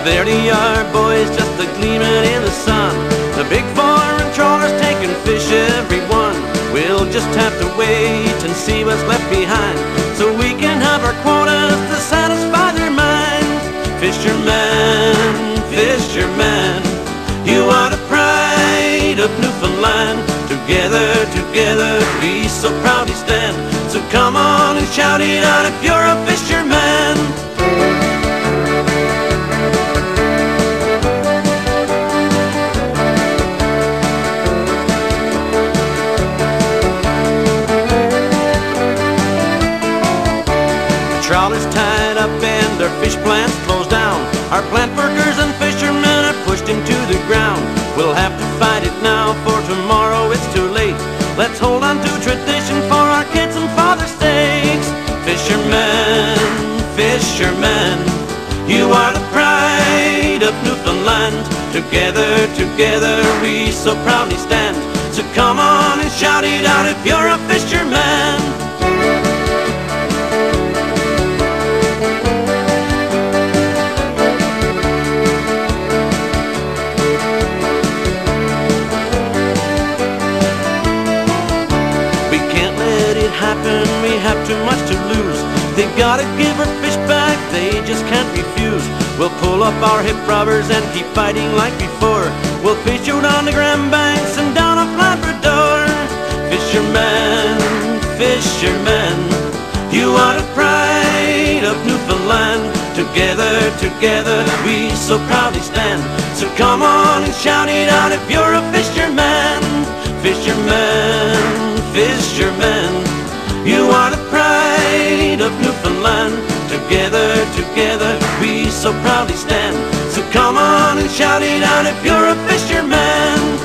There they are, boys, just a gleaming in the sun. The big foreign trawlers taking fish, every one. We'll just have to wait and see what's left behind, so we can have our quotas to satisfy their minds. Fishermen, fishermen, you are the pride of Newfoundland. Together, together, we so proudly stand. So come on and shout it out if you're a fisherman. Trawlers tied up and our fish plants closed down. Our plant workers and fishermen are pushed into the ground. We'll have to fight it now, for tomorrow it's too late. Let's hold on to tradition for our kids' and fathers' sakes. Fishermen, fishermen, you are the pride of Newfoundland. Together, together, we so proudly stand. So come on and shout it out if you're a fisherman. Happen, we have too much to lose. They gotta give our fish back, they just can't refuse. We'll pull up our hip rubbers and keep fighting like before. We'll fish out on the Grand Banks and down off Labrador. Fishermen, fishermen, you are the pride of Newfoundland. Together, together, we so proudly stand. So come on and shout it out if you're a fisherman. Fishermen, fishermen, you are the pride of Newfoundland. Together, together, we so proudly stand. So come on and shout it out if you're a fisherman.